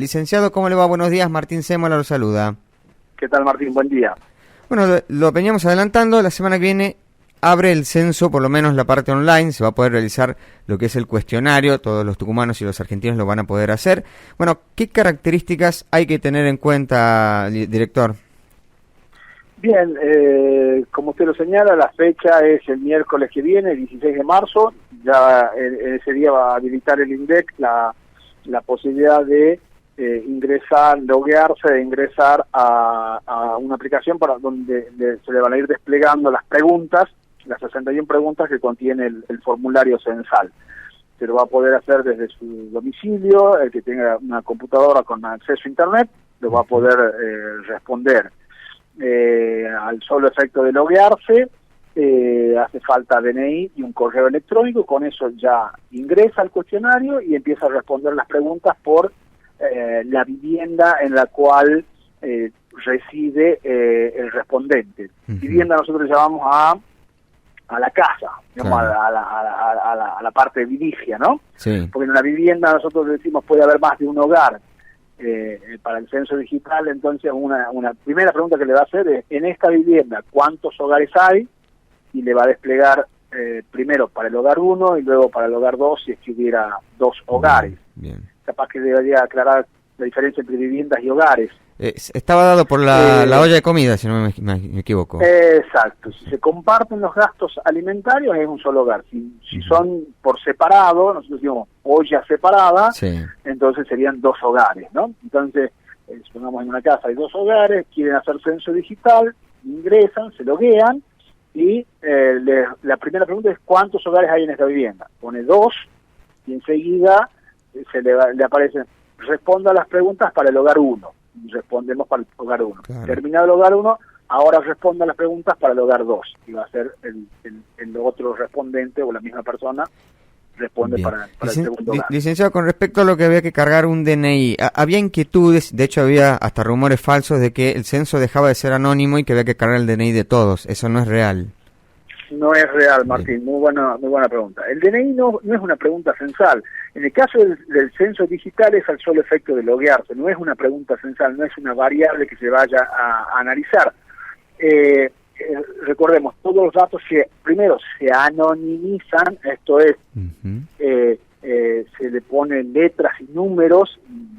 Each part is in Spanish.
Licenciado, ¿cómo le va? Buenos días, Martín Cémola lo saluda. ¿Qué tal, Martín? Buen día. Bueno, lo veníamos adelantando, la semana que viene abre el censo, por lo menos la parte online, se va a poder realizar lo que es el cuestionario, todos los tucumanos y los argentinos lo van a poder hacer. Bueno, ¿qué características hay que tener en cuenta, director? Bien, como usted lo señala, la fecha es el miércoles que viene, el 16 de marzo, ya ese día va a habilitar el INDEC la posibilidad de loguearse, de ingresar a una aplicación para donde se le van a ir desplegando las preguntas, las 61 preguntas que contiene el formulario censal. Se lo va a poder hacer desde su domicilio, el que tenga una computadora con acceso a internet, lo va a poder responder. Al solo efecto de loguearse, hace falta DNI y un correo electrónico, con eso ya ingresa al cuestionario y empieza a responder las preguntas por la vivienda en la cual reside el respondente. Vivienda nosotros llamamos a la casa, digamos, claro, a la parte edilicia, ¿no? Sí. Porque en una vivienda nosotros decimos puede haber más de un hogar. Para el censo digital, entonces una primera pregunta que le va a hacer es: en esta vivienda, ¿cuántos hogares hay? Y le va a desplegar primero para el hogar 1 y luego para el hogar 2 si es que hubiera 2 hogares. Bien. Capaz que debería aclarar la diferencia entre viviendas y hogares. Estaba dado por la olla de comida, si no me equivoco. Exacto. Si se comparten los gastos alimentarios es un solo hogar. Si son por separado, nosotros decimos olla separada, sí, entonces serían 2 hogares, ¿no? Entonces, supongamos en una casa hay 2 hogares, quieren hacer censo digital, ingresan, se loguean y la primera pregunta es: ¿cuántos hogares hay en esta vivienda? Pone 2 y enseguida le aparece: responda a las preguntas para el hogar 1. Respondemos para el hogar 1. Claro. Terminado el hogar 1, ahora responda las preguntas para el hogar 2. Y va a ser el otro respondente o la misma persona responde para el segundo hogar. Licenciado, con respecto a lo que había que cargar un DNI, había inquietudes, de hecho había hasta rumores falsos de que el censo dejaba de ser anónimo y que había que cargar el DNI de todos. Eso no es real. No es real, Martín. Muy buena pregunta. El DNI no es una pregunta censal. En el caso del censo digital es al solo efecto de loguearse. No es una pregunta censal, no es una variable que se vaya a analizar. Recordemos, todos los datos primero se anonimizan, esto es, se le ponen letras y números,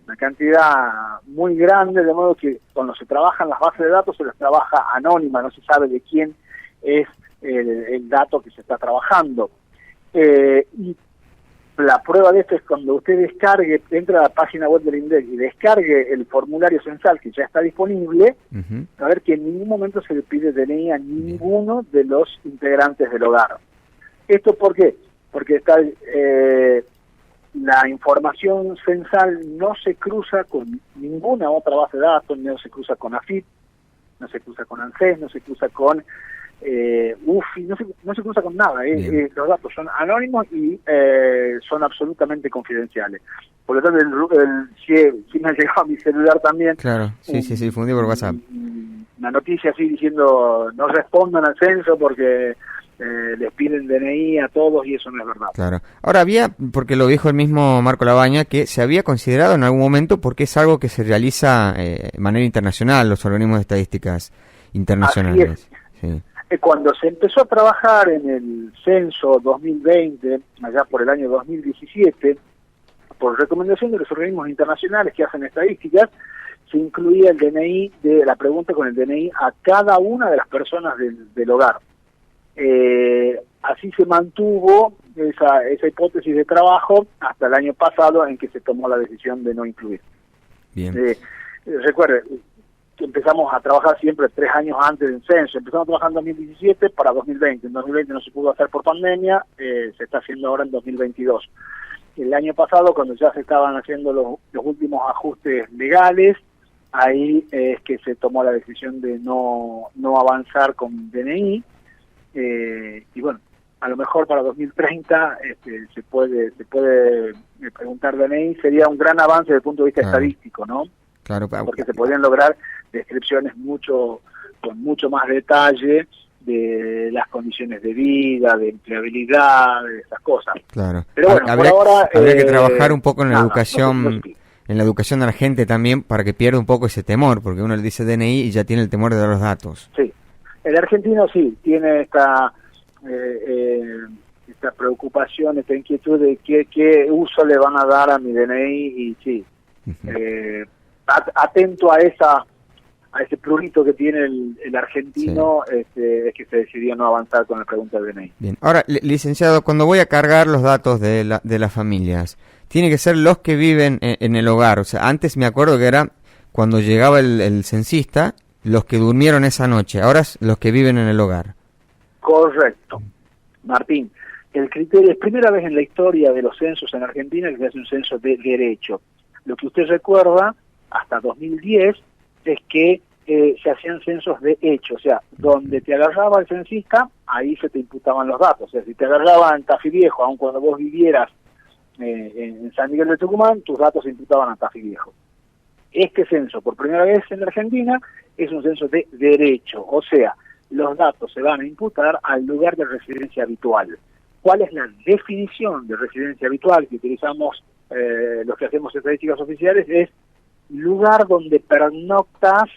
una cantidad muy grande, de modo que cuando se trabajan las bases de datos se las trabaja anónima, no se sabe de quién es el dato que se está trabajando. Y la prueba de esto es cuando usted entra a la página web del INDEC y descargue el formulario censal que ya está disponible, a ver que en ningún momento se le pide DNI a ninguno de los integrantes del hogar. ¿Esto por qué? Porque está la información censal no se cruza con ninguna otra base de datos, no se cruza con AFIP, no se cruza con ANSES, no se cruza con UFI, no se cruza con nada. Los datos son anónimos y son absolutamente confidenciales. Por lo tanto, si me ha llegado a mi celular también. Claro, sí, difundí por WhatsApp. Una noticia así diciendo: no respondan al censo porque les piden DNI a todos, y eso no es verdad. Claro. Ahora porque lo dijo el mismo Marco Labaña, que se había considerado en algún momento, porque es algo que se realiza de manera internacional, los organismos de estadísticas internacionales. Así es. Sí. Cuando se empezó a trabajar en el censo 2020, allá por el año 2017, por recomendación de los organismos internacionales que hacen estadísticas, se incluía el DNI, la pregunta con el DNI a cada una de las personas del hogar. Así se mantuvo esa hipótesis de trabajo hasta el año pasado, en que se tomó la decisión de no incluir. Bien. Recuerde, empezamos a trabajar siempre 3 años antes del censo. Empezamos a trabajar en 2017 para 2020. En 2020 no se pudo hacer por pandemia, se está haciendo ahora en 2022. El año pasado, cuando ya se estaban haciendo los últimos ajustes legales, ahí es que se tomó la decisión de no avanzar con DNI. Y bueno, a lo mejor para 2030 se puede preguntar DNI. Sería un gran avance desde el punto de vista estadístico, ¿no? Claro, porque se podrían lograr descripciones con mucho más detalle de las condiciones de vida, de empleabilidad, de esas cosas. Claro. Pero bueno, habría por ahora que trabajar un poco en la educación en la educación de la gente también para que pierda un poco ese temor, porque uno le dice DNI y ya tiene el temor de dar los datos. Sí, el argentino sí, tiene esta preocupación, esta inquietud de qué uso le van a dar a mi DNI, y sí, atento a ese prurito que tiene el argentino, sí. Es que se decidió no avanzar con la pregunta del DNI. Bien. Ahora, licenciado, cuando voy a cargar los datos de las familias, tiene que ser los que viven en el hogar. O sea, antes me acuerdo que era cuando llegaba el censista, los que durmieron esa noche. Ahora es los que viven en el hogar. Correcto. Martín, el criterio es primera vez en la historia de los censos en Argentina que se hace un censo de derecho. Lo que usted recuerda, hasta 2010, es que se hacían censos de hecho, o sea, donde te agarraba el censista, ahí se te imputaban los datos. O sea, si te agarraba en Tafí Viejo, aun cuando vos vivieras en San Miguel de Tucumán, tus datos se imputaban a Tafí Viejo. Este censo, por primera vez en la Argentina, es un censo de derecho, o sea, los datos se van a imputar al lugar de residencia habitual. ¿Cuál es la definición de residencia habitual que utilizamos los que hacemos estadísticas oficiales? Es lugar donde pernoctas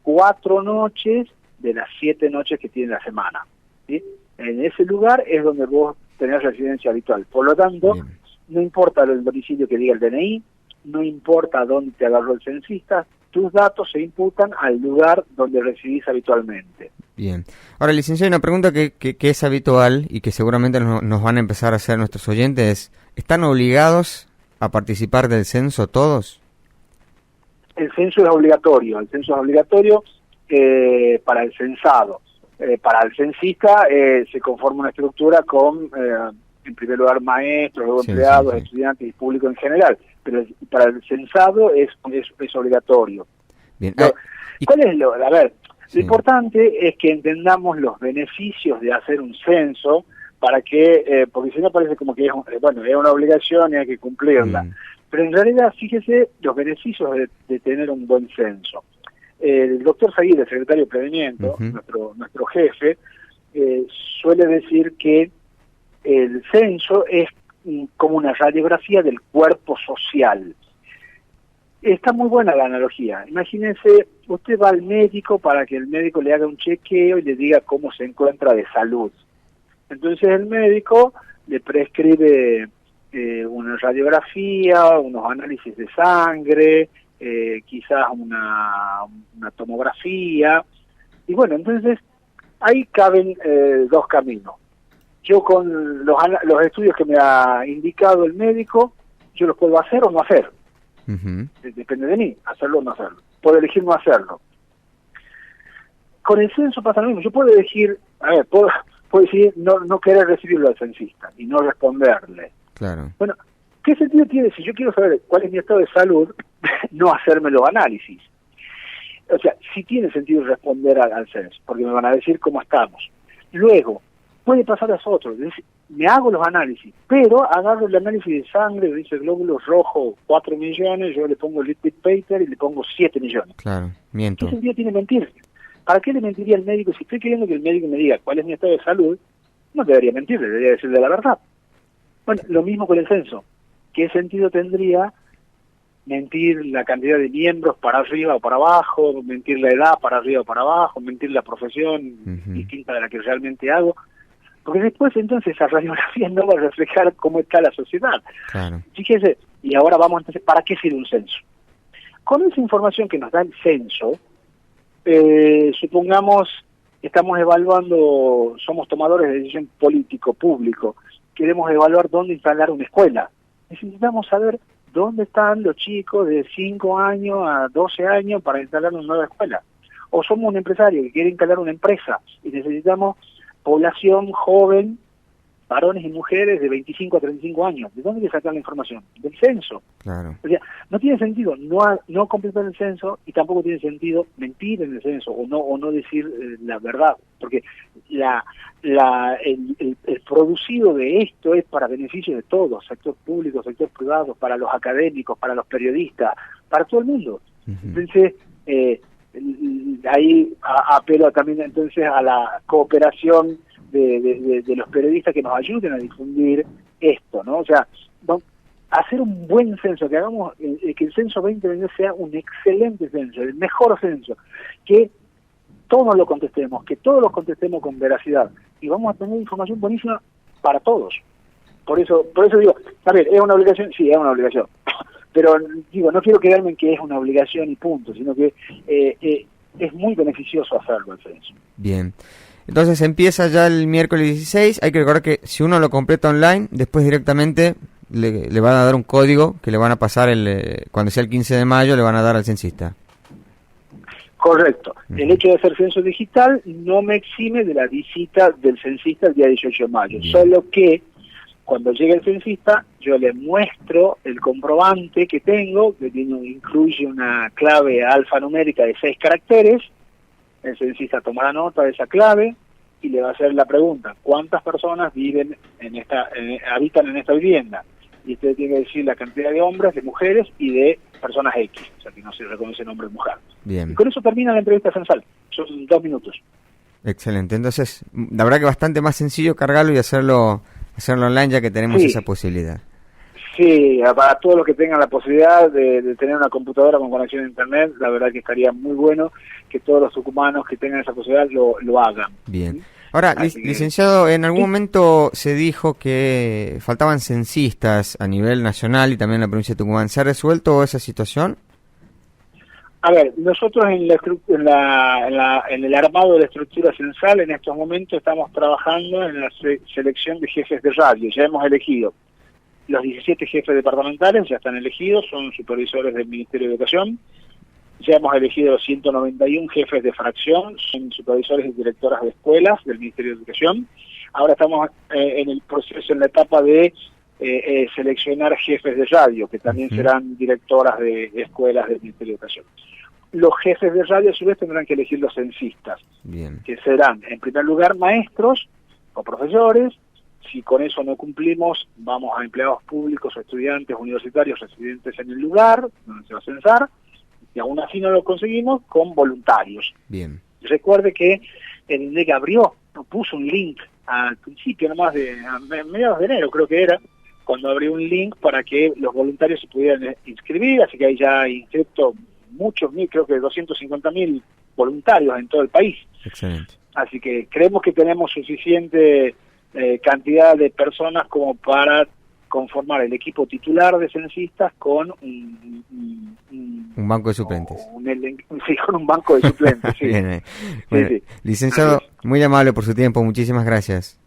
4 noches de las 7 noches que tiene la semana, ¿sí? En ese lugar es donde vos tenés residencia habitual. Por lo tanto, bien, no importa el domicilio que diga el DNI, no importa dónde te agarró el censista, tus datos se imputan al lugar donde residís habitualmente. Bien. Ahora, licenciado, una pregunta que es habitual y que seguramente nos van a empezar a hacer nuestros oyentes. ¿Están obligados a participar del censo todos? El censo es obligatorio. El censo es obligatorio para el censado. Para el censista se conforma una estructura con, en primer lugar, maestros, luego empleados, estudiantes y público en general. Pero para el censado es obligatorio. Bien. ¿Cuál es lo? A ver, lo importante es que entendamos los beneficios de hacer un censo para que, porque si no parece como que es una obligación y hay que cumplirla. Pero en realidad, fíjese los beneficios de tener un buen censo. El doctor Zaguirre, el secretario de Planeamiento, nuestro jefe, suele decir que el censo es como una radiografía del cuerpo social. Está muy buena la analogía. Imagínense, usted va al médico para que el médico le haga un chequeo y le diga cómo se encuentra de salud. Entonces el médico le prescribe una radiografía, unos análisis de sangre, quizás una tomografía. Y bueno, entonces ahí caben dos caminos. Yo con los estudios que me ha indicado el médico, yo los puedo hacer o no hacer. Depende de mí, hacerlo o no hacerlo. Puedo elegir no hacerlo. Con el censo pasa lo mismo. Yo puedo elegir, puedo decidir no querer recibirlo al censista y no responderle. Claro. Bueno, ¿qué sentido tiene si yo quiero saber cuál es mi estado de salud, no hacerme los análisis? O sea, sí tiene sentido responder al censo, porque me van a decir cómo estamos. Luego, puede pasar a nosotros, es decir, me hago los análisis, pero agarro el análisis de sangre, dice glóbulos rojos 4 millones, yo le pongo liquid paper y le pongo 7 millones. Claro, miento. ¿Qué sentido tiene mentir? ¿Para qué le mentiría al médico? Si estoy queriendo que el médico me diga cuál es mi estado de salud, no debería mentir, debería decirle la verdad. Bueno, lo mismo con el censo. ¿Qué sentido tendría mentir la cantidad de miembros para arriba o para abajo, mentir la edad para arriba o para abajo, mentir la profesión distinta de la que realmente hago? Porque después entonces esa radiografía no va a reflejar cómo está la sociedad. Claro. Fíjese, y ahora vamos entonces, ¿para qué sirve un censo? Con esa información que nos da el censo, supongamos, estamos evaluando, somos tomadores de decisión político, público, queremos evaluar dónde instalar una escuela. Necesitamos saber dónde están los chicos de 5 años a 12 años para instalar una nueva escuela. O somos un empresario que quiere instalar una empresa y necesitamos población joven, varones y mujeres de 25 a 35 años. ¿De dónde hay que sacar la información? Del censo. Claro. O sea, no tiene sentido no completar el censo y tampoco tiene sentido mentir en el censo o no decir la verdad, porque el producido de esto es para beneficio de todos, sector público, sector privado, para los académicos, para los periodistas, para todo el mundo. Entonces, ahí apelo también entonces a la cooperación de los periodistas que nos ayuden a difundir esto, ¿no? O sea, hacer un buen censo, que hagamos que el censo 2022 sea un excelente censo, el mejor censo, que todos lo contestemos, que todos lo contestemos con veracidad, y vamos a tener información buenísima para todos. Por eso digo, a ver, ¿es una obligación? Sí, es una obligación. Pero digo, no quiero quedarme en que es una obligación y punto, sino que es muy beneficioso hacerlo el censo. Bien. Entonces empieza ya el miércoles 16. Hay que recordar que si uno lo completa online, después directamente le van a dar un código que le van a pasar cuando sea el 15 de mayo, le van a dar al censista. Correcto. El hecho de hacer censo digital no me exime de la visita del censista el día 18 de mayo. Bien. Solo que cuando llegue el censista, yo le muestro el comprobante que tengo, que incluye una clave alfanumérica de 6 caracteres. El censista tomará nota de esa clave y le va a hacer la pregunta: ¿cuántas personas viven habitan en esta vivienda? Y usted tiene que decir la cantidad de hombres, de mujeres y de personas X, o sea que no se reconoce nombre de mujer. Bien. Y con eso termina la entrevista censal. Son 2 minutos. Excelente. Entonces, la verdad que bastante más sencillo cargarlo y hacerlo online, ya que tenemos esa posibilidad. Sí, para todos los que tengan la posibilidad de tener una computadora con conexión a internet, la verdad que estaría muy bueno que todos los tucumanos que tengan esa posibilidad lo hagan. Bien. Ahora, licenciado, en algún momento se dijo que faltaban censistas a nivel nacional y también en la provincia de Tucumán. ¿Se ha resuelto esa situación? A ver, nosotros en el armado de la estructura censal en estos momentos estamos trabajando en la selección de jefes de radio. Ya hemos elegido los 17 jefes departamentales, ya están elegidos, son supervisores del Ministerio de Educación. Ya hemos elegido los 191 jefes de fracción, son supervisores y directoras de escuelas del Ministerio de Educación. Ahora estamos en el proceso, en la etapa de seleccionar jefes de radio, que también serán directoras de escuelas del Ministerio de Educación. Los jefes de radio a su vez tendrán que elegir los censistas, Bien. que serán en primer lugar maestros o profesores. Si con eso no cumplimos, vamos a empleados públicos o estudiantes universitarios residentes en el lugar donde se va a censar, y aún así no lo conseguimos, con voluntarios. Bien. Recuerde que el INDEC puso un link al principio nomás a mediados de enero, creo que era, cuando abrió un link para que los voluntarios se pudieran inscribir, así que hay ya inscrito muchos creo que 250.000 voluntarios en todo el país. Excelente. Así que creemos que tenemos suficiente cantidad de personas como para conformar el equipo titular de censistas con un banco de suplentes. Sí, con un banco de suplentes. Sí. Bien, bueno, sí. Licenciado, muy amable por su tiempo, muchísimas gracias.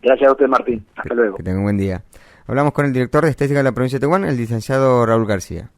Gracias a usted, Martín. Hasta luego. Que tenga un buen día. Hablamos con el director de Estadística de la provincia de Tucumán, el licenciado Raúl García.